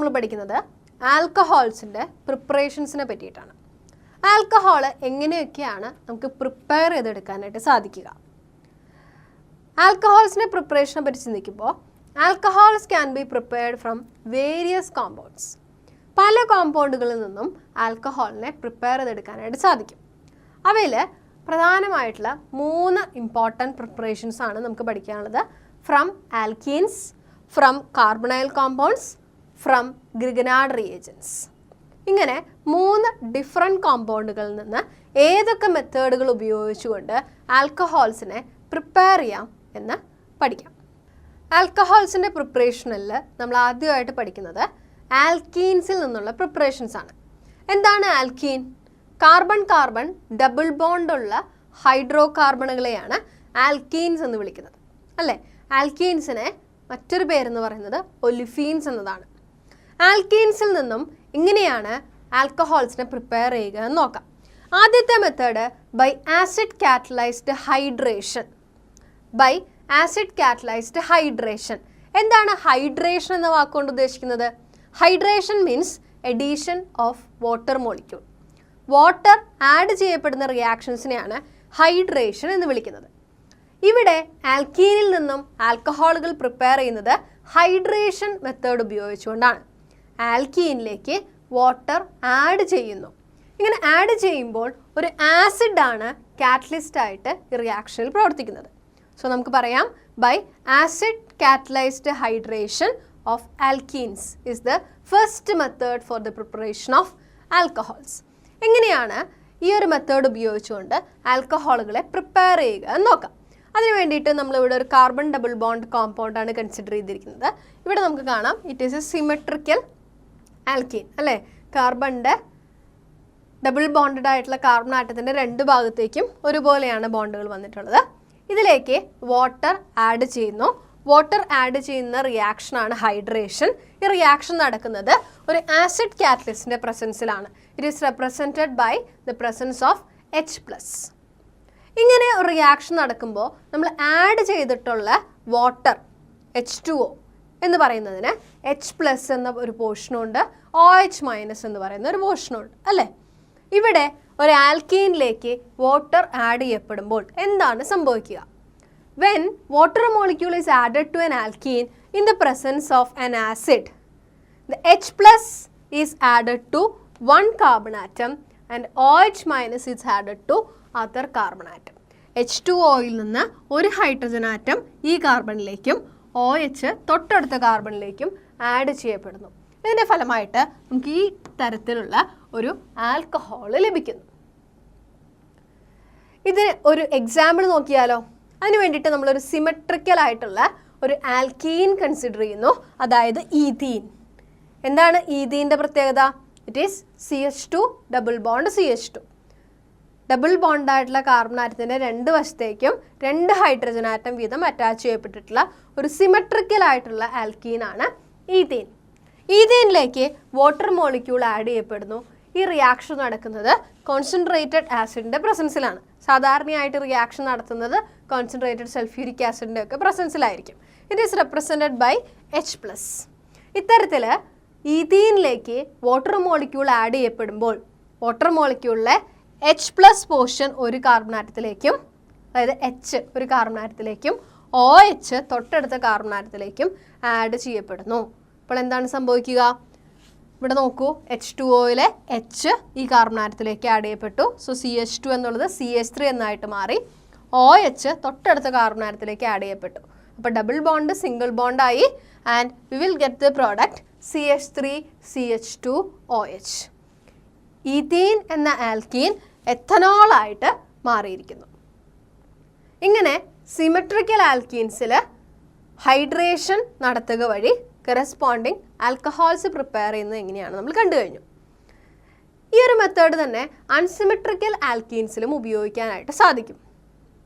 നമ്മൾ പഠിക്കുന്നത് ആൽക്കഹോൾസിൻ്റെ പ്രിപ്പറേഷൻസിനെ പറ്റിയിട്ടാണ്. ആൽക്കഹോൾ എങ്ങനെയൊക്കെയാണ് നമുക്ക് പ്രിപ്പയർ ചെയ്തെടുക്കാനായിട്ട് സാധിക്കുക. ആൽക്കഹോൾസിൻ്റെ പ്രിപ്പറേഷനെ പറ്റി ചിന്തിക്കുമ്പോൾ alcohols can be prepared from various compounds. പല കോമ്പൗണ്ടുകളിൽ നിന്നും ആൽക്കഹോളിനെ പ്രിപ്പയർ ചെയ്തെടുക്കാനായിട്ട് സാധിക്കും. അവയിൽ പ്രധാനമായിട്ടുള്ള 3 ഇമ്പോർട്ടൻറ്റ് പ്രിപ്പറേഷൻസ് ആണ് നമുക്ക് പഠിക്കാനുള്ളത്. From alkenes, from carbonyl compounds, from Grignard reagents. ഇങ്ങനെ 3 ഡിഫറെൻറ്റ് കോമ്പൗണ്ടുകളിൽ നിന്ന് ഏതൊക്കെ മെത്തേഡുകൾ ഉപയോഗിച്ചുകൊണ്ട് ആൽക്കഹോൾസിനെ പ്രിപ്പയർ ചെയ്യാം എന്ന് പഠിക്കാം. ആൽക്കഹോൾസിൻ്റെ പ്രിപ്പറേഷനിൽ നമ്മൾ ആദ്യമായിട്ട് പഠിക്കുന്നത് ആൽക്കീൻസിൽ നിന്നുള്ള പ്രിപ്പറേഷൻസ് ആണ്. എന്താണ് ആൽക്കീൻ? കാർബൺ കാർബൺ ഡബിൾ ബോണ്ടുള്ള ഹൈഡ്രോ കാർബണുകളെയാണ് ആൽക്കീൻസ് എന്ന് വിളിക്കുന്നത്, അല്ലേ? ആൽക്കീൻസിനെ മറ്റൊരു പേരെന്ന് പറയുന്നത് ഒലിഫീൻസ് എന്നതാണ്. ആൽക്കീൻസിൽ നിന്നും ഇങ്ങനെയാണ് ആൽക്കഹോൾസിനെ പ്രിപ്പയർ ചെയ്യുക എന്ന് നോക്കാം. ആദ്യത്തെ method by acid catalysed hydration. By acid catalysed hydration. എന്താണ് ഹൈഡ്രേഷൻ എന്ന വാക്കുകൊണ്ട് ഉദ്ദേശിക്കുന്നത്? Hydration means addition of water molecule. Water add ചെയ്യപ്പെടുന്ന റിയാക്ഷൻസിനെയാണ് ഹൈഡ്രേഷൻ എന്ന് വിളിക്കുന്നത്. ഇവിടെ ആൽക്കീനിൽ നിന്നും ആൽക്കഹോളുകൾ പ്രിപ്പയർ ചെയ്യുന്നത് ഹൈഡ്രേഷൻ മെത്തേഡ് ഉപയോഗിച്ചുകൊണ്ടാണ്. ആൽക്കീനിലേക്ക് വാട്ടർ ആഡ് ചെയ്യുന്നു. ഇങ്ങനെ ആഡ് ചെയ്യുമ്പോൾ ഒരു ആസിഡാണ് കാറ്റലിസ്റ്റായിട്ട് ഈ റിയാക്ഷനിൽ പ്രവർത്തിക്കുന്നത്. സോ നമുക്ക് പറയാം by acid catalysed hydration of alkenes is the first method for the preparation of alcohols. എങ്ങനെയാണ് ഈ ഒരു മെത്തേഡ് ഉപയോഗിച്ചുകൊണ്ട് ആൽക്കഹോളുകളെ പ്രിപ്പയർ ചെയ്യുക എന്ന് നോക്കാം. അതിന് വേണ്ടിയിട്ട് നമ്മളിവിടെ ഒരു കാർബൺ ഡബിൾ ബോണ്ട് കോമ്പൗണ്ടാണ് കൺസിഡർ ചെയ്തിരിക്കുന്നത്. ഇവിടെ നമുക്ക് കാണാം it is a symmetrical alkene, അല്ലേ? കാർബണിൻ്റെ ഡബിൾ ബോണ്ടഡ് ആയിട്ടുള്ള കാർബൺ ആറ്റത്തിൻ്റെ 2 ഭാഗത്തേക്കും ഒരുപോലെയാണ് ബോണ്ടുകൾ വന്നിട്ടുള്ളത്. ഇതിലേക്ക് വാട്ടർ ആഡ് ചെയ്യുന്നു. വാട്ടർ ആഡ് ചെയ്യുന്ന റിയാക്ഷനാണ് ഹൈഡ്രേഷൻ. ഈ റിയാക്ഷൻ നടക്കുന്നത് ഒരു ആസിഡ് കാറ്റലിസ്റ്റിൻ്റെ പ്രസൻസിലാണ്. It is represented by the presence of H+. ഇങ്ങനെ ഒരു റിയാക്ഷൻ നടക്കുമ്പോൾ നമ്മൾ ആഡ് ചെയ്തിട്ടുള്ള വാട്ടർ H2O എന്ന് പറയുന്നതിന് H+ എന്ന ഒരു പോർഷനുണ്ട്, OH- എന്ന് പറയുന്ന ഒരു പോർഷനുണ്ട്, അല്ലേ? ഇവിടെ ഒരു ആൽക്കീനിലേക്ക് വാട്ടർ ആഡ് ചെയ്യപ്പെടുമ്പോൾ എന്താണ് സംഭവിക്കുക? When water molecule is added to an alkene in the presence of an acid, the H+ is added to one carbon atom and OH- is added to other carbon atom. H2Oയിൽ നിന്ന് ഒരു hydrogen atom ഈ കാർബണിലേക്കും OH തൊട്ടടുത്ത കാർബണിലേക്കും add ചെയ്യപ്പെടുന്നു. ഇതിൻ്റെ ഫലമായിട്ട് നമുക്ക് ഈ തരത്തിലുള്ള ഒരു ആൽക്കഹോൾ ലഭിക്കുന്നു. ഇതിന് ഒരു എക്സാമ്പിൾ നോക്കിയാലോ? അതിന് വേണ്ടിയിട്ട് നമ്മളൊരു സിമെട്രിക്കൽ ആയിട്ടുള്ള ഒരു ആൽക്കീൻ കൺസിഡർ ചെയ്യുന്നു, അതായത് ഈഥീൻ. എന്താണ് ഈഥീൻ്റെ പ്രത്യേകത? It is CH2 double bond CH2. Double ബോണ്ടായിട്ടുള്ള കാർബൺ ആറ്റത്തിൻ്റെ 2 വശത്തേക്കും 2 ഹൈഡ്രജൻ ആറ്റം വീതം അറ്റാച്ച് ചെയ്യപ്പെട്ടിട്ടുള്ള ഒരു സിമെട്രിക്കൽ ആയിട്ടുള്ള ആൽക്കീനാണ് ഈഥീൻ. ഈഥീനിലേക്ക് വാട്ടർ മോളിക്യൂൾ ആഡ് ചെയ്യപ്പെടുന്നു. ഈ റിയാക്ഷൻ നടക്കുന്നത് കോൺസെൻട്രേറ്റഡ് ആസിഡിൻ്റെ പ്രസൻസിലാണ്. സാധാരണയായിട്ട് റിയാക്ഷൻ നടത്തുന്നത് കോൺസെൻട്രേറ്റഡ് സൾഫ്യൂരിക് ആസിഡിൻ്റെ ഒക്കെ പ്രസൻസിലായിരിക്കും. It is represented by H+. ഇത്തരത്തിൽ ഈഥീനിലേക്ക് വാട്ടർ മോളിക്യൂൾ ആഡ് ചെയ്യപ്പെടുമ്പോൾ വാട്ടർ മോളിക്യൂളിലെ H+ പോർഷൻ ഒരു കാർബൺ ആറ്റത്തിലേക്കും, അതായത് H ഒരു കാർബൺ ആറ്റത്തിലേക്കും OH തൊട്ടടുത്ത കാർബൺ ആറ്റത്തിലേക്കും ആഡ് ചെയ്യപ്പെടുന്നു. അപ്പോൾ എന്താണ് സംഭവിക്കുക? ഇവിടെ നോക്കൂ, H2Oയിലെ H ഈ കാർബൺ ആറ്റത്തിലേക്ക് ആഡ് ചെയ്യപ്പെട്ടു. സോ CH2 എന്നുള്ളത് CH3 എന്നായിട്ട് മാറി. OH തൊട്ടടുത്ത കാർബൺ ആറ്റത്തിലേക്ക് ആഡ് ചെയ്യപ്പെട്ടു. അപ്പോൾ ഡബിൾ ബോണ്ട് സിംഗിൾ ബോണ്ടായി and we will get the product CH3CH2OH. Ethene എന്ന ആൽക്കീൻ എഥനോളായിട്ട് മാറിയിരിക്കുന്നു. ഇങ്ങനെ സിമെട്രിക്കൽ ആൽക്കീൻസിൽ ഹൈഡ്രേഷൻ നടത്തുക വഴി കറസ്പോണ്ടിങ് ആൽക്കഹോൾസ് പ്രിപ്പയർ ചെയ്യുന്നത് എങ്ങനെയാണ് നമ്മൾ കണ്ടു കഴിഞ്ഞു. ഈ ഒരു മെത്തേഡ് തന്നെ അൺസിമെട്രിക്കൽ ആൽക്കീൻസിലും ഉപയോഗിക്കാനായിട്ട് സാധിക്കും.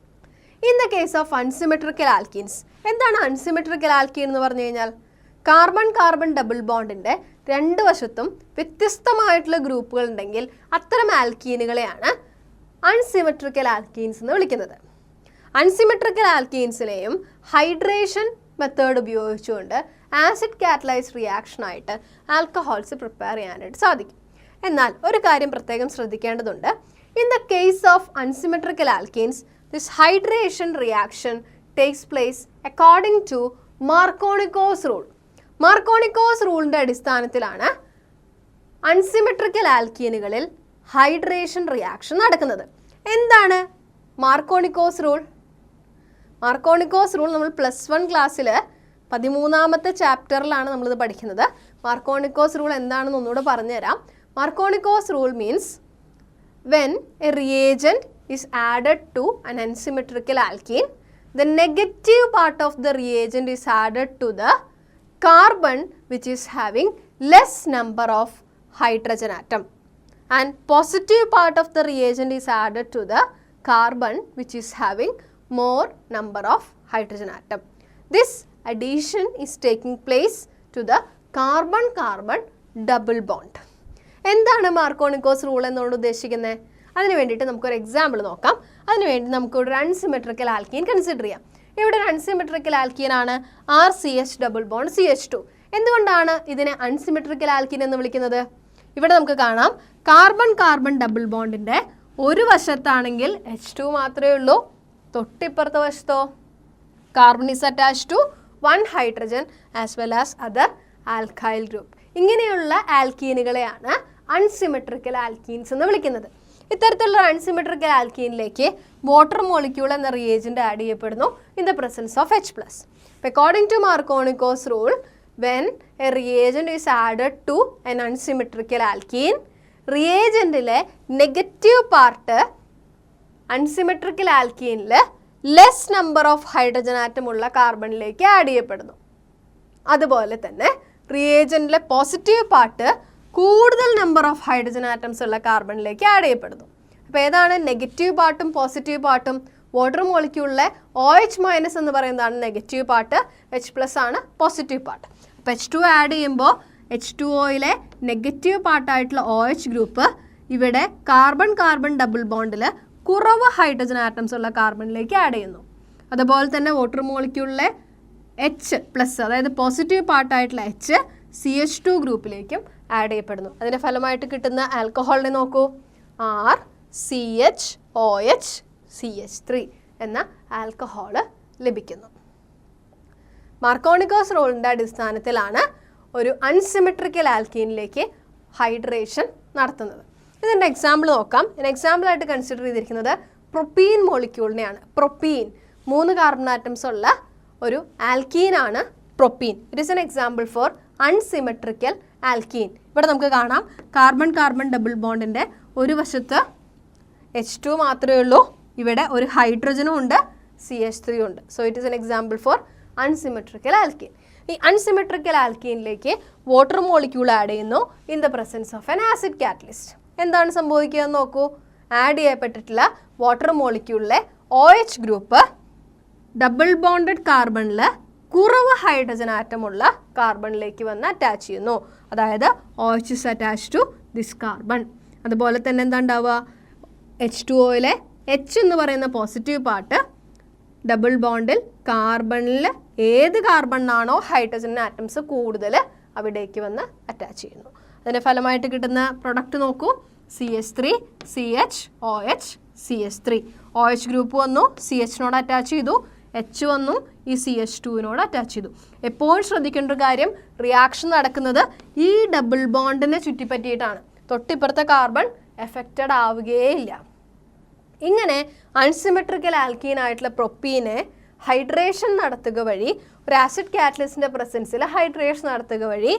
In the case of unsymmetrical alkenes, എന്താണ് അൺസിമെട്രിക്കൽ ആൽക്കീൻ എന്ന് പറഞ്ഞു കഴിഞ്ഞാൽ? കാർബൺ കാർബൺ ഡബിൾ ബോണ്ടിൻ്റെ 2 വശത്തും വ്യത്യസ്തമായിട്ടുള്ള ഗ്രൂപ്പുകൾ ഉണ്ടെങ്കിൽ അത്തരം ആൽക്കീനുകളെയാണ് അൺസിമെട്രിക്കൽ ആൽക്കീൻസ് എന്ന് വിളിക്കുന്നത്. അൺസിമെട്രിക്കൽ ആൽക്കീൻസിലെയും ഹൈഡ്രേഷൻ മെത്തേഡ് ഉപയോഗിച്ചുകൊണ്ട് ആസിഡ് കാറ്റലൈസ്ഡ് റിയാക്ഷൻ ആയിട്ട് ആൽക്കഹോൾസ് പ്രിപ്പയർ ചെയ്യാനായിട്ട് സാധിക്കും. എന്നാൽ ഒരു കാര്യം പ്രത്യേകം ശ്രദ്ധിക്കേണ്ടതുണ്ട്. In the case of unsymmetrical alkenes this hydration reaction takes place according to Markovnikov's rule. Markovnikov's റൂളിൻ്റെ അടിസ്ഥാനത്തിലാണ് അൺസിമെട്രിക്കൽ ആൽക്കീനുകളിൽ ഹൈഡ്രേഷൻ റിയാക്ഷൻ നടക്കുന്നത്. എന്താണ് മാർക്കോണിക്കോസ് റൂൾ? മാർക്കോണിക്കോസ് റൂൾ നമ്മൾ +1 ക്ലാസ്സിൽ 13ാമത്തെ ചാപ്റ്ററിലാണ് നമ്മളിത് പഠിക്കുന്നത്. മാർക്കോണിക്കോസ് റൂൾ എന്താണെന്ന് ഒന്നുകൂടെ പറഞ്ഞുതരാം. Markovnikov's rule means when a reagent is added to an unsymmetrical alkene, the negative part of the reagent is added to the carbon which is having less number of hydrogen atom, and positive part of the reagent is added to the carbon which is having more number of hydrogen atom. This addition is taking place to the carbon-carbon double bond. എന്താണ് Markovnikov's rule എന്നുകൊണ്ട് ഉദ്ദേശിക്കുന്നത്? അതിന് വേണ്ടിയിട്ട് നമുക്കൊരു example നോക്കാം. അതിനുവേണ്ടി നമുക്കൊരു unsymmetrical alkene consider ചെയ്യാം. ഇവിടെ ഒരു അൺസിമെട്രിക്കൽ ആൽക്കീനാണ് RCH ഡബിൾ ബോണ്ട് CH2. എന്തുകൊണ്ടാണ് ഇതിനെ അൺസിമെട്രിക്കൽ ആൽക്കീൻ എന്ന് വിളിക്കുന്നത്? ഇവിടെ നമുക്ക് കാണാം കാർബൺ കാർബൺ ഡബിൾ ബോണ്ടിൻ്റെ ഒരു വശത്താണെങ്കിൽ H2 മാത്രമേ ഉള്ളൂ. തൊട്ടിപ്പുറത്തെ വശത്തോ carbon is attached to 1 hydrogen as well as other alkyl group. ഇങ്ങനെയുള്ള ആൽക്കീനുകളെയാണ് അൺസിമെട്രിക്കൽ ആൽക്കീൻസ് എന്ന് വിളിക്കുന്നത്. ഇത്തരത്തിലുള്ള അൺസിമെട്രിക്കൽ ആൽക്കീനിലേക്ക് വാട്ടർ മോളിക്യൂൾ എന്ന റിയേജന്റ് ആഡ് ചെയ്യപ്പെടുന്നു in the presence of H+. According to Markovnikov's rule, when a reagent is added to an unsymmetrical alkene, റിയേജന്റിലെ negative part unsymmetrical ആൽക്കീനിൽ less number of hydrogen atom ഉള്ള കാർബണിലേക്ക് add ചെയ്യപ്പെടുന്നു. അതുപോലെ തന്നെ റിയേജന്റിലെ പോസിറ്റീവ് പാർട്ട് കൂടുതൽ നമ്പർ ഓഫ് ഹൈഡ്രജൻ ആറ്റംസ് ഉള്ള കാർബണിലേക്ക് ആഡ് ചെയ്യപ്പെടുന്നു. അപ്പോൾ ഏതാണ് നെഗറ്റീവ് പാർട്ടും പോസിറ്റീവ് പാർട്ടും? വാട്ടർ മോളിക്യൂളിലെ OH- എന്ന് പറയുന്നതാണ് നെഗറ്റീവ് പാർട്ട്, H+ ആണ് പോസിറ്റീവ് പാർട്ട്. അപ്പോൾ H2 ആഡ് ചെയ്യുമ്പോൾ H2Oയിലെ നെഗറ്റീവ് പാർട്ടായിട്ടുള്ള OH ഗ്രൂപ്പ് ഇവിടെ കാർബൺ കാർബൺ ഡബിൾ ബോണ്ടിൽ കുറവ് ഹൈഡ്രജൻ ആറ്റംസ് ഉള്ള കാർബണിലേക്ക് ആഡ് ചെയ്യുന്നു. അതുപോലെ തന്നെ വാട്ടർ മോളിക്യൂളിലെ H+, അതായത് പോസിറ്റീവ് പാർട്ടായിട്ടുള്ള H CH2 ഗ്രൂപ്പിലേക്കും ആഡ് ചെയ്യപ്പെടുന്നു. അതിൻ്റെ ഫലമായിട്ട് കിട്ടുന്ന ആൽക്കഹോളിനെ നോക്കൂ, RCHOH CH3 എന്ന ആൽക്കഹോള് ലഭിക്കുന്നു. മാർക്കോണിക്കോസ് റൂളിൻ്റെ അടിസ്ഥാനത്തിലാണ് ഒരു അൺസിമെട്രിക്കൽ ആൽക്കീനിലേക്ക് ഹൈഡ്രേഷൻ നടത്തുന്നത്. ഇതിൻ്റെ എക്സാമ്പിൾ നോക്കാം. എക്സാമ്പിളായിട്ട് കൺസിഡർ ചെയ്തിരിക്കുന്നത് പ്രൊപ്പീൻ മോളിക്യൂളിനെയാണ്. പ്രൊപ്പീൻ 3 കാർബൺ ആറ്റംസ് ഉള്ള ഒരു ആൽക്കീനാണ് propene. It is an example for unsymmetrical alkene. ഇവിടെ നമുക്ക് കാണാം കാർബൺ കാർബൺ ഡബിൾ ബോണ്ടിൻ്റെ ഒരു വശത്ത് H2 മാത്രമേ ഉള്ളൂ, ഇവിടെ ഒരു ഹൈഡ്രജനും ഉണ്ട്, CH3 ഉണ്ട്. So it is an example for unsymmetrical alkene. ഈ അൺസിമെട്രിക്കൽ ആൽക്കീനിലേക്ക് വാട്ടർ മോളിക്യൂൾ ആഡ് ചെയ്യുന്നു in the presence of an acid catalyst. എന്താണ് സംഭവിക്കുക എന്ന് നോക്കൂ. ആഡ് ചെയ്യപ്പെട്ടിട്ടുള്ള വാട്ടർ മോളിക്യൂളിലെ OH ഗ്രൂപ്പ് ഡബിൾ ബോണ്ടഡ് കാർബണിൽ കുറവ് ഹൈഡ്രജൻ ആറ്റമുള്ള കാർബണിലേക്ക് വന്ന് അറ്റാച്ച് ചെയ്യുന്നു. അതായത് OH is attached to this carbon. അതുപോലെ തന്നെ എന്താ ഉണ്ടാവുക? H2Oയിലെ H എന്ന് പറയുന്ന പോസിറ്റീവ് പാർട്ട് ഡബിൾ ബോണ്ടിൽ കാർബണിൽ ഏത് കാർബണിനാണോ ഹൈഡ്രജൻ ആറ്റംസ് കൂടുതൽ അവിടേക്ക് വന്ന് അറ്റാച്ച് ചെയ്യുന്നു. അതിൻ്റെ ഫലമായിട്ട് കിട്ടുന്ന പ്രൊഡക്റ്റ് നോക്കൂ, CH3 CHOH CH3. OH group വന്നു, CHനോട് അറ്റാച്ച് ചെയ്തു, H വന്നു, ഈ CH2വിനോട് അറ്റാച്ച് ചെയ്തു. എപ്പോഴും ശ്രദ്ധിക്കേണ്ട ഒരു കാര്യം, റിയാക്ഷൻ നടക്കുന്നത് ഈ ഡബിൾ ബോണ്ടിനെ ചുറ്റിപ്പറ്റിയിട്ടാണ്. തൊട്ടിപ്പുറത്തെ കാർബൺ എഫക്റ്റഡ് ആവുകയില്ല. ഇങ്ങനെ അൺസിമെട്രിക്കൽ ആൽക്കീൻ ആയിട്ടുള്ള പ്രൊപ്പീനെ ഹൈഡ്രേഷൻ നടത്തുക വഴി, ഒരു ആസിഡ് കാറ്റലിസ്റ്റിൻ്റെ പ്രസൻസിൽ ഹൈഡ്രേഷൻ നടത്തുക വഴി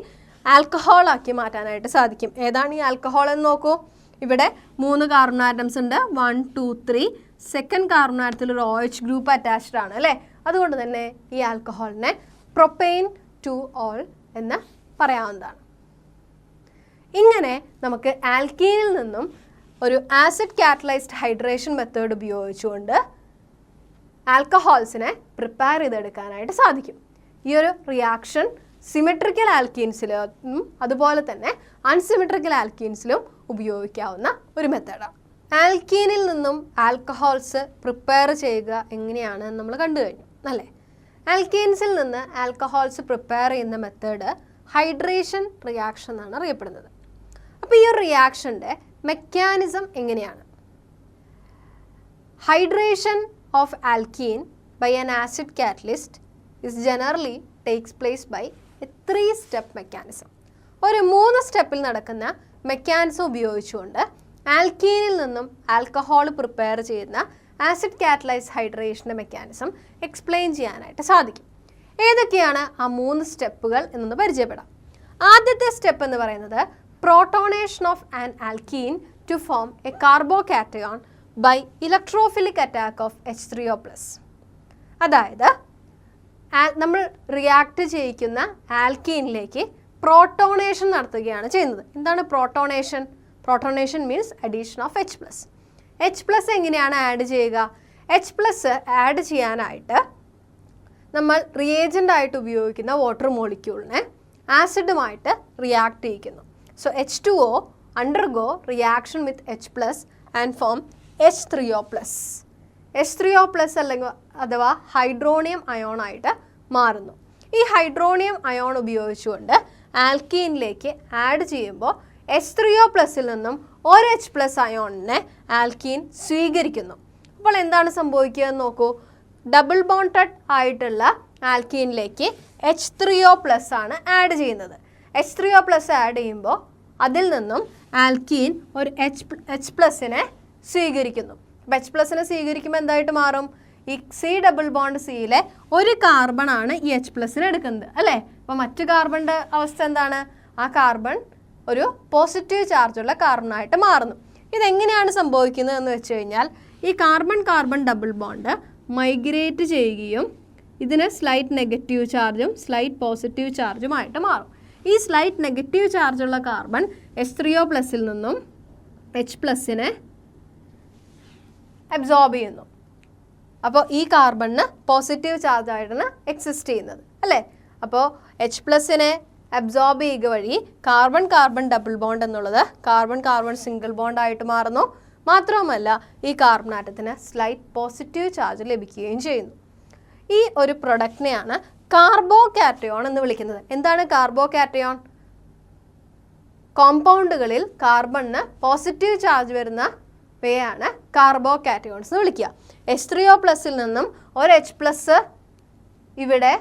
ആൽക്കഹോളാക്കി മാറ്റാനായിട്ട് സാധിക്കും. ഏതാണ് ഈ ആൽക്കഹോൾ എന്ന് നോക്കൂ. ഇവിടെ 3 കാർബൺ ആറ്റംസ് ഉണ്ട്, 1 2 3. സെക്കൻഡ് കാർബൺ ആറ്റത്തിൽ ഒരു OH ഗ്രൂപ്പ് അറ്റാച്ച്ഡ് ആണ് അല്ലേ. അതുകൊണ്ട് തന്നെ ഈ ആൽക്കഹോളിനെ പ്രൊപ്പെയിൻ 2-ol എന്ന് പറയാവുന്നതാണ്. ഇങ്ങനെ നമുക്ക് ആൽക്കീനിൽ നിന്നും ഒരു ആസിഡ് കാറ്റലൈസ്ഡ് ഹൈഡ്രേഷൻ മെത്തേഡ് ഉപയോഗിച്ചുകൊണ്ട് ആൽക്കഹോൾസിനെ പ്രിപ്പയർ ചെയ്തെടുക്കാനായിട്ട് സാധിക്കും. ഈ ഒരു റിയാക്ഷൻ സിമെട്രിക്കൽ ആൽക്കീൻസിലും അതുപോലെ തന്നെ അൺസിമെട്രിക്കൽ ആൽക്കീൻസിലും ഉപയോഗിക്കാവുന്ന ഒരു മെത്തേഡാണ്. ആൽക്കീനിൽ നിന്നും ആൽക്കഹോൾസ് പ്രിപ്പയർ ചെയ്യുക എങ്ങനെയാണ് നമ്മൾ കണ്ടു കഴിഞ്ഞു അല്ലേ. ആൽക്കീൻസിൽ നിന്ന് ആൽക്കഹോൾസ് പ്രിപ്പയർ ചെയ്യുന്ന മെത്തേഡ് ഹൈഡ്രേഷൻ റിയാക്ഷൻ എന്നാണ് അറിയപ്പെടുന്നത്. അപ്പോൾ ഈ ഒരു റിയാക്ഷൻ്റെ മെക്കാനിസം എങ്ങനെയാണ്? Hydration of alkene by an acid catalyst is generally takes place by a 3-സ്റ്റെപ്പ് മെക്കാനിസം. ഒരു 3 സ്റ്റെപ്പിൽ നടക്കുന്ന മെക്കാനിസം ഉപയോഗിച്ചുകൊണ്ട് ആൽക്കീനിൽ നിന്നും ആൽക്കഹോൾ പ്രിപ്പയർ ചെയ്യുന്ന ആസിഡ് കാറ്റലൈസ് ഹൈഡ്രേഷൻ്റെ മെക്കാനിസം എക്സ്പ്ലെയിൻ ചെയ്യാനായിട്ട് സാധിക്കും. ഏതൊക്കെയാണ് ആ 3 സ്റ്റെപ്പുകൾ എന്നൊന്ന് പരിചയപ്പെടാം. ആദ്യത്തെ സ്റ്റെപ്പ് എന്ന് പറയുന്നത് protonation of an alkene to form a carbocation by electrophilic attack of H3O+. അതായത് നമ്മൾ റിയാക്ട് ചെയ്യിക്കുന്ന ആൽക്കീനിലേക്ക് പ്രോട്ടോണേഷൻ നടത്തുകയാണ് ചെയ്യുന്നത്. എന്താണ് പ്രോട്ടോണേഷൻ? Protonation means addition of H+. H+ എങ്ങനെയാണ് ആഡ് ചെയ്യുക? H+ ആഡ് ചെയ്യാനായിട്ട് നമ്മൾ റിയേജൻ്റ് ആയിട്ട് ഉപയോഗിക്കുന്ന വാട്ടർ മോളിക്യൂളിനെ ആസിഡുമായിട്ട് റിയാക്ട് ചെയ്യിക്കുന്നു. So H2O undergo reaction with H+ and form H3O+. H3O+ അല്ലെങ്കിൽ അഥവാ ഹൈഡ്രോണിയം അയോൺ ആയിട്ട് മാറുന്നു. ഈ ഹൈഡ്രോണിയം അയോൺ ഉപയോഗിച്ചുകൊണ്ട് ആൽക്കീനിലേക്ക് ആഡ് ചെയ്യുമ്പോൾ H3O+ൽ നിന്നും ഒരു H+ അയോണിനെ ആൽക്കീൻ സ്വീകരിക്കുന്നു. അപ്പോൾ എന്താണ് സംഭവിക്കുക എന്ന് നോക്കൂ. ഡബിൾ ബോണ്ടഡ് ആയിട്ടുള്ള ആൽക്കീനിലേക്ക് H3O+ ആണ് ആഡ് ചെയ്യുന്നത്. H3O+ ആഡ് ചെയ്യുമ്പോൾ അതിൽ നിന്നും ആൽക്കീൻ ഒരു H+നെ സ്വീകരിക്കുന്നു. അപ്പോൾ H+നെ സ്വീകരിക്കുമ്പോൾ എന്തായിട്ട് മാറും? ഈ C+C-യിലെ ഒരു കാർബണാണ് ഈ H+നെ എടുക്കുന്നത് അല്ലേ? അപ്പോൾ മറ്റു കാർബണിൻ്റെ അവസ്ഥ എന്താണ്? ആ കാർബൺ ഒരു പോസിറ്റീവ് ചാർജുള്ള കാർബണായിട്ട് മാറുന്നു. ഇതെങ്ങനെയാണ് സംഭവിക്കുന്നത് എന്ന് വെച്ച് കഴിഞ്ഞാൽ ഈ കാർബൺ ഡബിൾ ബോണ്ട് മൈഗ്രേറ്റ് ചെയ്യുകയും ഇതിന് സ്ലൈറ്റ് നെഗറ്റീവ് ചാർജും സ്ലൈറ്റ് പോസിറ്റീവ് ചാർജുമായിട്ട് മാറും. ഈ സ്ലൈറ്റ് നെഗറ്റീവ് ചാർജുള്ള കാർബൺ H3O+ൽ നിന്നും H+നെ അബ്സോർബ് ചെയ്യുന്നു. അപ്പോൾ ഈ കാർബണിന് പോസിറ്റീവ് ചാർജായിട്ടാണ് എക്സിസ്റ്റ് ചെയ്യുന്നത് അല്ലേ? അപ്പോൾ H+നെ അബ്സോർബ് ചെയ്യുക വഴി കാർബൺ ഡബിൾ ബോണ്ട് എന്നുള്ളത് കാർബൺ സിംഗിൾ ബോണ്ട് ആയിട്ട് മാറുന്നു. മാത്രവുമല്ല ഈ കാർബൺ ആറ്റത്തിന് സ്ലൈറ്റ് പോസിറ്റീവ് ചാർജ് ലഭിക്കുകയും ചെയ്യുന്നു. ഈ ഒരു പ്രൊഡക്റ്റിനെയാണ് കാർബോകാറ്റയോൺ എന്ന് വിളിക്കുന്നത്. എന്താണ് കാർബോകാറ്റയോൺ? കോമ്പൗണ്ടുകളിൽ കാർബണിന് പോസിറ്റീവ് ചാർജ് വരുന്നവയാണ് കാർബോകാറ്റയോൺസ് എന്ന് വിളിക്കുക. H3O+ൽ നിന്നും ഒരു H+ ഇവിടെ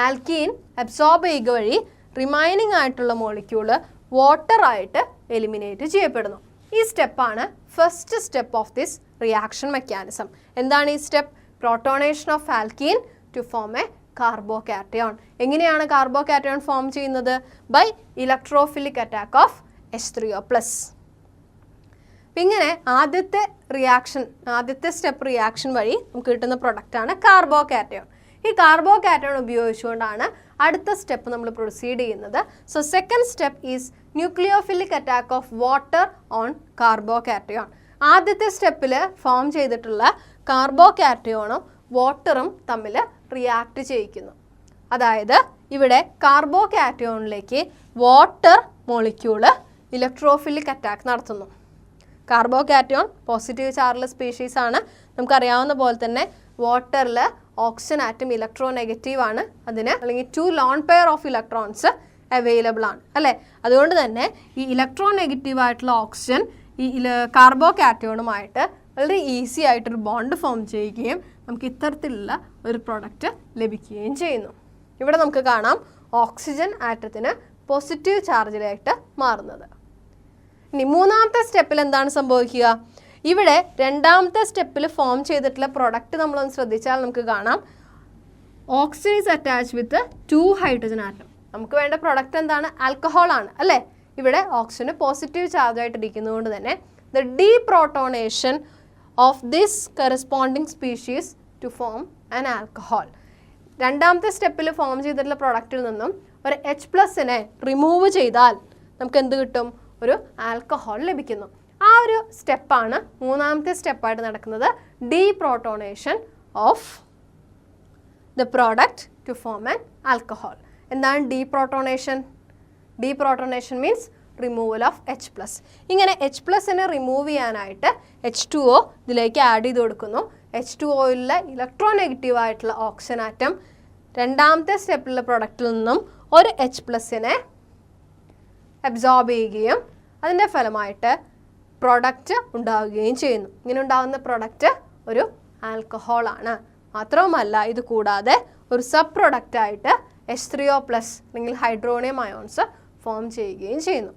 ആൽക്കീൻ അബ്സോർബ് ചെയ്യുക വഴി റിമൈനിങ് ആയിട്ടുള്ള മോളിക്യൂള് വാട്ടറായിട്ട് എലിമിനേറ്റ് ചെയ്യപ്പെടുന്നു. ഈ സ്റ്റെപ്പാണ് first step of this reaction mechanism. എന്താണ് ഈ സ്റ്റെപ്പ്? Protonation of alkene to form a carbocation. എങ്ങനെയാണ് കാർബോകാറ്റയോൺ ഫോം ചെയ്യുന്നത്? By electrophilic attack of H3O+. ഇങ്ങനെ ആദ്യത്തെ സ്റ്റെപ്പ് റിയാക്ഷൻ വഴി നമുക്ക് കിട്ടുന്ന പ്രൊഡക്റ്റാണ് കാർബോകാറ്റയോൺ. ഈ കാർബോകാറ്റയോൺ ഉപയോഗിച്ചുകൊണ്ടാണ് അടുത്ത സ്റ്റെപ്പ് നമ്മൾ പ്രൊസീഡ് ചെയ്യുന്നത്. So second step is nucleophilic attack of water on carbocation. ആദ്യത്തെ സ്റ്റെപ്പിൽ ഫോം ചെയ്തിട്ടുള്ള കാർബോകാറ്റയോണും വാട്ടറും തമ്മിൽ റിയാക്ട് ചെയ്യിക്കുന്നു. അതായത് ഇവിടെ കാർബോകാറ്റയോണിലേക്ക് വാട്ടർ മോളിക്യൂള് ഇലക്ട്രോഫിലിക് അറ്റാക്ക് നടത്തുന്നു. കാർബോകാറ്റയോൺ പോസിറ്റീവ് ചാർജുള്ള സ്പീഷീസ് ആണ്. നമുക്കറിയാവുന്ന പോലെ തന്നെ വാട്ടറിൽ ഓക്സിജൻ ആറ്റം ഇലക്ട്രോ നെഗറ്റീവ് ആണ്. അതിന് അല്ലെങ്കിൽ 2 lone pair of electrons available ആണ് അല്ലേ? അതുകൊണ്ട് തന്നെ ഈ ഇലക്ട്രോ നെഗറ്റീവ് ആയിട്ടുള്ള ഓക്സിജൻ ഈ കാർബോകാറ്റയോണുമായിട്ട് വളരെ ഈസി ആയിട്ടൊരു ബോണ്ട് ഫോം ചെയ്യുകയും നമുക്ക് ഇത്തരത്തിലുള്ള ഒരു പ്രൊഡക്റ്റ് ലഭിക്കുകയും ചെയ്യുന്നു. ഇവിടെ നമുക്ക് കാണാം ഓക്സിജൻ ആറ്റത്തിന് പോസിറ്റീവ് ചാർജിലായിട്ട് മാറുന്നത്. ഇനി മൂന്നാമത്തെ സ്റ്റെപ്പിൽ എന്താണ് സംഭവിക്കുക? ഇവിടെ രണ്ടാമത്തെ സ്റ്റെപ്പിൽ ഫോം ചെയ്തിട്ടുള്ള പ്രൊഡക്റ്റ് നമ്മളൊന്ന് ശ്രദ്ധിച്ചാൽ നമുക്ക് കാണാം oxygen is attach with 2 hydrogen atom. നമുക്ക് വേണ്ട പ്രൊഡക്റ്റ് എന്താണ്? ആൽക്കഹോൾ ആണ് അല്ലേ? ഇവിടെ ഓക്സിജന് പോസിറ്റീവ് ചാർജ് ആയിട്ട് ഇരിക്കുന്നതുകൊണ്ട് തന്നെ the deprotonation of this corresponding species to form an alcohol. രണ്ടാമത്തെ സ്റ്റെപ്പിൽ ഫോം ചെയ്തിട്ടുള്ള പ്രൊഡക്റ്റിൽ നിന്നും ഒരു H+നെ റിമൂവ് ചെയ്താൽ നമുക്ക് എന്ത് കിട്ടും? ഒരു ആൽക്കഹോൾ ലഭിക്കുന്നു. ആ ഒരു സ്റ്റെപ്പാണ് മൂന്നാമത്തെ സ്റ്റെപ്പായിട്ട് നടക്കുന്നത്, deprotonation of the product to form an alcohol. എന്താണ് deprotonation? Deprotonation means removal of H+. ഇങ്ങനെ H+നെ റിമൂവ് ചെയ്യാനായിട്ട് H2O ഇതിലേക്ക് ആഡ് ചെയ്ത് കൊടുക്കുന്നു. H2Oയിലെ ഇലക്ട്രോ നെഗറ്റീവ് ആയിട്ടുള്ള ഓക്സിജൻ ആറ്റം രണ്ടാമത്തെ സ്റ്റെപ്പിലുള്ള പ്രൊഡക്റ്റിൽ നിന്നും ഒരു H+നെ അബ്സോർബ് ചെയ്യുകയും അതിൻ്റെ ഫലമായിട്ട് പ്രൊഡക്റ്റ് ഉണ്ടാവുകയും ചെയ്യുന്നു. ഇങ്ങനെ ഉണ്ടാകുന്ന പ്രൊഡക്റ്റ് ഒരു ആൽക്കഹോളാണ്. മാത്രവുമല്ല ഇത് കൂടാതെ ഒരു സബ് പ്രൊഡക്റ്റായിട്ട് H3O+ അല്ലെങ്കിൽ ഹൈഡ്രോണിയം അയോൺസ് ഫോം ചെയ്യുകയും ചെയ്യുന്നു.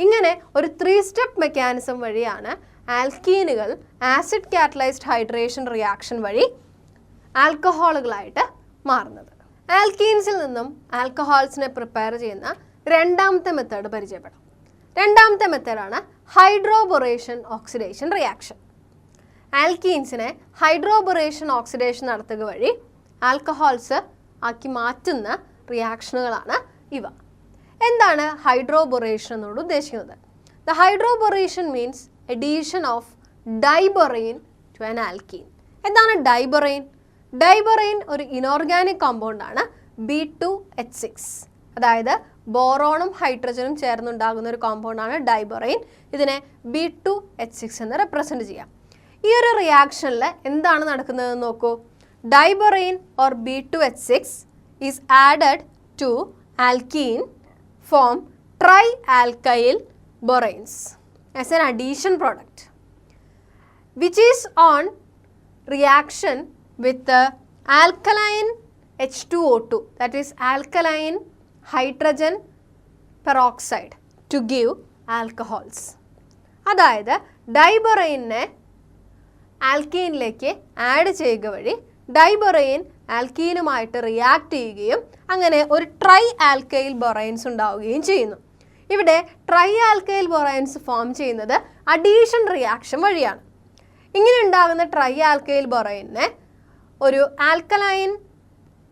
ഇങ്ങനെ ഒരു 3 സ്റ്റെപ്പ് മെക്കാനിസം വഴിയാണ് ആൽക്കീനുകൾ ആസിഡ് കാറ്റലൈസ്ഡ് ഹൈഡ്രേഷൻ റിയാക്ഷൻ വഴി ആൽക്കഹോളുകളായിട്ട് മാറുന്നത്. ആൽക്കീൻസിൽ നിന്നും ആൽക്കഹോൾസിനെ പ്രിപ്പയർ ചെയ്യുന്ന രണ്ടാമത്തെ മെത്തേഡ് പരിചയപ്പെടാം. രണ്ടാമത്തെ മെത്തേഡാണ് ഹൈഡ്രോബൊറേഷൻ ഓക്സിഡേഷൻ റിയാക്ഷൻ. ആൽക്കീൻസിനെ ഹൈഡ്രോബൊറേഷൻ ഓക്സിഡേഷൻ നടത്തുക വഴി ആൽക്കഹോൾസ് ആക്കി മാറ്റുന്ന റിയാക്ഷനുകളാണ് ഇവ. എന്താണ് ഹൈഡ്രോബൊറേഷൻ എന്നോട് ഉദ്ദേശിക്കുന്നത്? The hydroboration means addition of diborane to an alkene. എന്താണ് ഡൈബൊറൈൻ? ഡൈബൊറൈൻ ഒരു ഇനോർഗാനിക് കോമ്പൗണ്ട് ആണ്, B2H6. അതായത് ബോറോണും ഹൈഡ്രജനും ചേർന്നുണ്ടാകുന്ന ഒരു കോമ്പൗണ്ടാണ് ഡൈബൊറൈൻ. ഇതിനെ B2H6 എന്ന് റെപ്രസെൻറ്റ് ചെയ്യാം. ഈ ഒരു റിയാക്ഷനിൽ എന്താണ് നടക്കുന്നതെന്ന് നോക്കൂ. Diborane or B2H6 is added to alkene form tri-alkyl boranes as an addition product, which is on reaction with the alkaline H2O2, that is alkaline hydrogen peroxide, to give alcohols. അതായത് ഡൈബൊറൈനെ ആൽക്കീനിലേക്ക് add ചെയ്യുക വഴി diborane ആൽക്കീനുമായിട്ട് react ചെയ്യുകയും അങ്ങനെ ഒരു try alkyl ബൊറൈൻസ് ഉണ്ടാവുകയും ചെയ്യുന്നു. ഇവിടെ try alkyl ബൊറൈൻസ് form ചെയ്യുന്നത് അഡീഷൻ റിയാക്ഷൻ വഴിയാണ്. ഇങ്ങനെ ഉണ്ടാകുന്ന ട്രൈ ആൽക്കൈൽ ബൊറൈനെ ഒരു ആൽക്കലൈൻ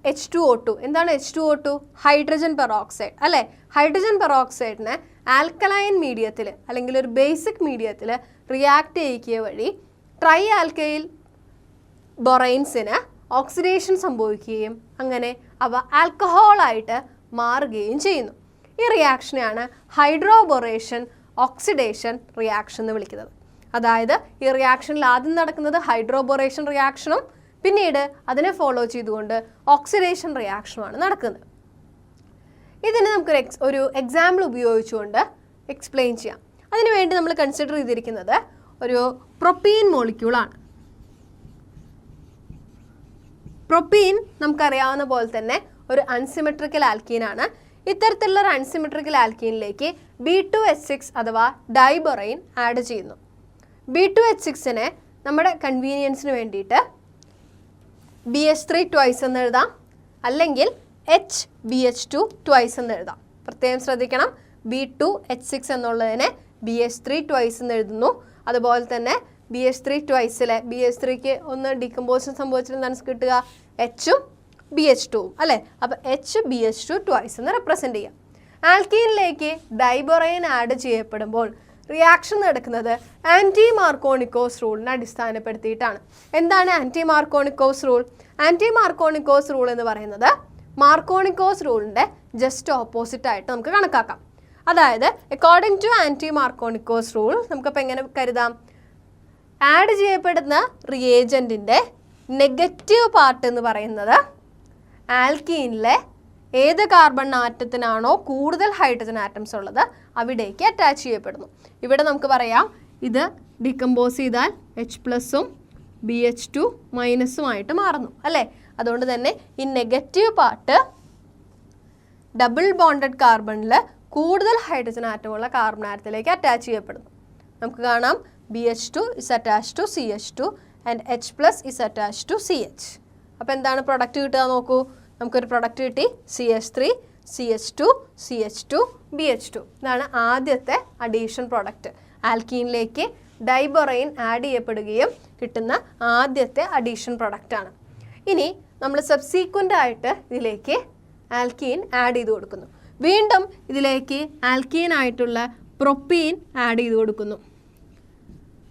H2O2, എന്താണ് H2O2? ഹൈഡ്രജൻ പെറോക്സൈഡ് അല്ലേ? ഹൈഡ്രജൻ പെറോക്സൈഡിനെ ആൽക്കലൈൻ മീഡിയത്തിൽ അല്ലെങ്കിൽ ഒരു ബേസിക് മീഡിയത്തിൽ റിയാക്ട് ചെയ്യിക്കുക വഴി ട്രൈ ആൽക്കൈൽ ബൊറൈൻസിന് ഓക്സിഡേഷൻ സംഭവിക്കുകയും അങ്ങനെ അവ ആൽക്കഹോളായിട്ട് മാറുകയും ചെയ്യുന്നു. ഈ റിയാക്ഷനെയാണ് ഹൈഡ്രോബൊറേഷൻ ഓക്സിഡേഷൻ റിയാക്ഷൻ എന്ന് വിളിക്കുന്നത്. അതായത് ഈ റിയാക്ഷനിൽ ആദ്യം നടക്കുന്നത് ഹൈഡ്രോബൊറേഷൻ റിയാക്ഷനും പിന്നീട് അതിനെ ഫോളോ ചെയ്തുകൊണ്ട് ഓക്സിഡേഷൻ റിയാക്ഷനുമാണ് നടക്കുന്നത്. ഇതിന് നമുക്കൊരു ഒരു എക്സാമ്പിൾ ഉപയോഗിച്ചുകൊണ്ട് എക്സ്പ്ലെയിൻ ചെയ്യാം. അതിനുവേണ്ടി നമ്മൾ കൺസിഡർ ചെയ്തിരിക്കുന്നത് ഒരു പ്രൊപ്പീൻ മോളിക്യൂളാണ്. പ്രൊപ്പീൻ നമുക്കറിയാവുന്ന പോലെ തന്നെ ഒരു അൺസിമെട്രിക്കൽ ആൽക്കീനാണ്. ഇത്തരത്തിലുള്ള ഒരു അൺസിമെട്രിക്കൽ ആൽക്കീനിലേക്ക് B2H6 അഥവാ ഡൈബൊറൈൻ ആഡ് ചെയ്യുന്നു. B2H6നെ നമ്മുടെ കൺവീനിയൻസിന് വേണ്ടിയിട്ട് BH3 ട്വൈസ് എന്ന് എഴുതാം, അല്ലെങ്കിൽ HBH2 ട്വൈസ് എന്ന് എഴുതാം. പ്രത്യേകം ശ്രദ്ധിക്കണം, B2H6 എന്നുള്ളതിനെ BH3 ട്വൈസ് എന്ന് എഴുതുന്നു. അതുപോലെ തന്നെ BH3 ട്വൈസിലെ BH3ക്ക് ഒന്ന് ഡീകമ്പോസിഷൻ സംഭവിച്ചിട്ട് എന്താണ് കിട്ടുക? Hഉം BH2 അല്ലേ? അപ്പോൾ HBH2 ട്വൈസ് എന്ന് റെപ്രസെൻറ്റ് ചെയ്യാം. ആൽക്കീനിലേക്ക് ഡൈബൊറൈൻ ആഡ് ചെയ്യപ്പെടുമ്പോൾ റിയാക്ഷൻ നടക്കുന്നത് ആൻറ്റി മാർക്കോണിക്കോസ് റൂളിനെ അടിസ്ഥാനപ്പെടുത്തിയിട്ടാണ്. എന്താണ് anti Markovnikov rule? Anti Markovnikov rule എന്ന് പറയുന്നത് മാർക്കോണിക്കോസ് റൂളിൻ്റെ ജസ്റ്റ് ഓപ്പോസിറ്റ് ആയിട്ട് നമുക്ക് കണക്കാക്കാം. അതായത് according to anti Markovnikov rule നമുക്കപ്പോൾ എങ്ങനെ കരുതാം? ആഡ് ചെയ്യപ്പെടുന്ന റിയേജൻറ്റിൻ്റെ നെഗറ്റീവ് പാർട്ട് എന്ന് പറയുന്നത് ആൽക്കീനിലെ ഏത് കാർബൺ ആറ്റത്തിനാണോ കൂടുതൽ ഹൈഡ്രജൻ ആറ്റംസ് ഉള്ളത് അവിടേക്ക് അറ്റാച്ച് ചെയ്യപ്പെടുന്നു. ഇവിടെ നമുക്ക് പറയാം ഇത് ഡീകമ്പോസ് ചെയ്താൽ H+ഉം BH2 മൈനസുമായിട്ട് മാറുന്നു അല്ലേ? അതുകൊണ്ട് തന്നെ ഈ നെഗറ്റീവ് പാർട്ട് ഡബിൾ ബോണ്ടഡ് കാർബണിൽ കൂടുതൽ ഹൈഡ്രജൻ ആറ്റമുള്ള കാർബൺ ആറ്റത്തിലേക്ക് അറ്റാച്ച് ചെയ്യപ്പെടുന്നു. നമുക്ക് കാണാം BH2 is attached to CH2 and H+ is attached to CH. അപ്പോൾ എന്താണ് പ്രൊഡക്റ്റ് കിട്ടുക നോക്കൂ. നമുക്കൊരു പ്രൊഡക്റ്റ് കിട്ടി CH3, CH2, CH2, BH2. ഇതാണ് ആദ്യത്തെ അഡീഷൻ പ്രൊഡക്റ്റ്. ആൽക്കീനിലേക്ക് ഡൈബൊറൈൻ ആഡ് ചെയ്യപ്പെടുകയും കിട്ടുന്ന ആദ്യത്തെ അഡീഷൻ പ്രൊഡക്റ്റാണ്. ഇനി നമ്മൾ സബ്സീക്വൻ്റ് ആയിട്ട് ഇതിലേക്ക് ആൽക്കീൻ ആഡ് ചെയ്ത് കൊടുക്കുന്നു. വീണ്ടും ഇതിലേക്ക് ആൽക്കീൻ ആയിട്ടുള്ള പ്രൊപ്പീൻ ആഡ് ചെയ്ത് കൊടുക്കുന്നു.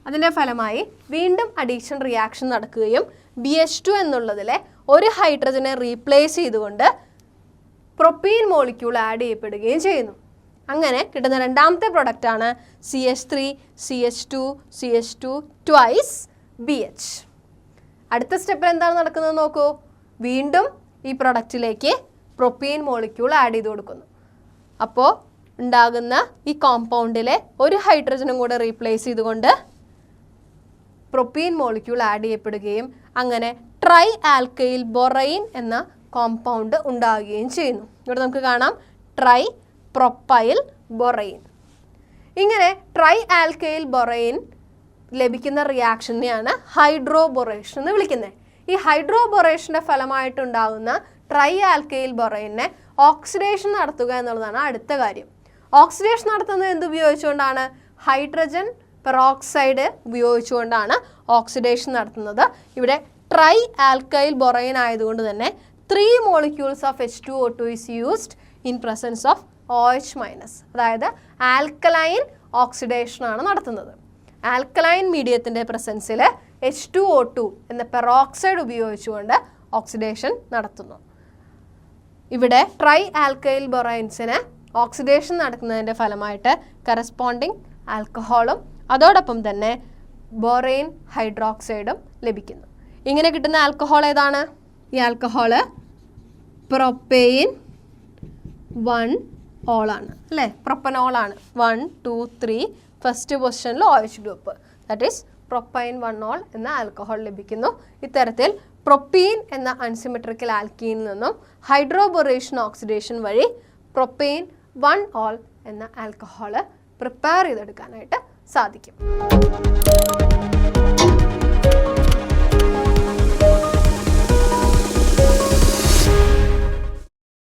അതിൻ്റെ ഫലമായി വീണ്ടും അഡീഷൻ റിയാക്ഷൻ നടക്കുകയും BH2 എന്നുള്ളതിലെ ഒരു ഹൈഡ്രജനെ റീപ്ലേസ് ചെയ്തുകൊണ്ട് പ്രൊപ്പീൻ മോളിക്യൂൾ ആഡ് ചെയ്യപ്പെടുകയും ചെയ്യുന്നു. അങ്ങനെ കിട്ടുന്ന രണ്ടാമത്തെ പ്രൊഡക്റ്റാണ് CH3, CH2, CH2 twice BH. അടുത്ത സ്റ്റെപ്പിൽ എന്താണ് നടക്കുന്നത് നോക്കൂ. വീണ്ടും ഈ പ്രൊഡക്റ്റിലേക്ക് പ്രൊപ്പീൻ മോളിക്യൂൾ ആഡ് ചെയ്ത് കൊടുക്കുന്നു. അപ്പോൾ ഉണ്ടാകുന്ന ഈ കോമ്പൗണ്ടിലെ ഒരു ഹൈഡ്രജനും കൂടെ റീപ്ലേസ് ചെയ്തുകൊണ്ട് പ്രൊപ്പീൻ മോളിക്യൂൾ ആഡ് ചെയ്യപ്പെടുകയും അങ്ങനെ ട്രൈ ആൽക്കൈൽ ബൊറൈൻ എന്ന കോമ്പൗണ്ട് ഉണ്ടാകുകയും ചെയ്യുന്നു. ഇവിടെ നമുക്ക് കാണാം ട്രൈ പ്രൊപ്പൈൽ ബൊറൈൻ. ഇങ്ങനെ ട്രൈ ആൽക്കൈൽ ബൊറൈൻ ലഭിക്കുന്ന റിയാക്ഷനെയാണ് ഹൈഡ്രോബൊറേഷൻ എന്ന് വിളിക്കുന്നത്. ഈ ഹൈഡ്രോബൊറേഷൻ്റെ ഫലമായിട്ടുണ്ടാകുന്ന ട്രൈ ആൽക്കൈൽ ബൊറൈനെ ഓക്സിഡേഷൻ നടത്തുക എന്നുള്ളതാണ് അടുത്ത കാര്യം. ഓക്സിഡേഷൻ നടത്തുന്നത് എന്തുപയോഗിച്ചുകൊണ്ടാണ്? ഹൈഡ്രജൻ പെറോക്സൈഡ് ഉപയോഗിച്ചുകൊണ്ടാണ് ഓക്സിഡേഷൻ നടത്തുന്നത്. ഇവിടെ ട്രൈ ആൽക്കൈൽ ബൊറൈൻ ആയതുകൊണ്ട് തന്നെ 3 molecules of H2O2 is used in presence of OH-. അതായത് ആൽക്കലൈൻ ഓക്സിഡേഷൻ ആണ് നടത്തുന്നത്. ആൽക്കലൈൻ മീഡിയത്തിൻ്റെ പ്രസൻസിൽ H2O2 എന്ന പെറോക്സൈഡ് ഉപയോഗിച്ചുകൊണ്ട് ഓക്സിഡേഷൻ നടത്തുന്നു. ഇവിടെ ട്രൈ ആൽക്കൈൽ ബൊറൈൻസിന് ഓക്സിഡേഷൻ നടത്തുന്നതിൻ്റെ ഫലമായിട്ട് കറസ്പോണ്ടിങ് ആൽക്കഹോളും അതോടൊപ്പം തന്നെ ബൊറൈൻ ഹൈഡ്രോക്സൈഡും ലഭിക്കുന്നു. ഇങ്ങനെ കിട്ടുന്ന ആൽക്കഹോൾ ഏതാണ്? ഈ ആൽക്കഹോള് പ്രൊപ്പെയിൻ 1-ol ആണ് അല്ലേ? പ്രൊപ്പനോളാണ്. 1, 2, 3 ഫസ്റ്റ് പൊസിഷനിൽ OH group, that is propyne 1-ol എന്ന ആൽക്കഹോൾ ലഭിക്കുന്നു. ഇത്തരത്തിൽ പ്രൊപ്പീൻ എന്ന അൺസിമെട്രിക്കൽ ആൽക്കീനിൽ നിന്നും ഹൈഡ്രോബൊറേഷൻ ഓക്സിഡേഷൻ വഴി പ്രൊപ്പൈൻ 1-ol എന്ന ആൽക്കഹോള് പ്രിപ്പയർ ചെയ്തെടുക്കാനായിട്ട് സാധിക്കും.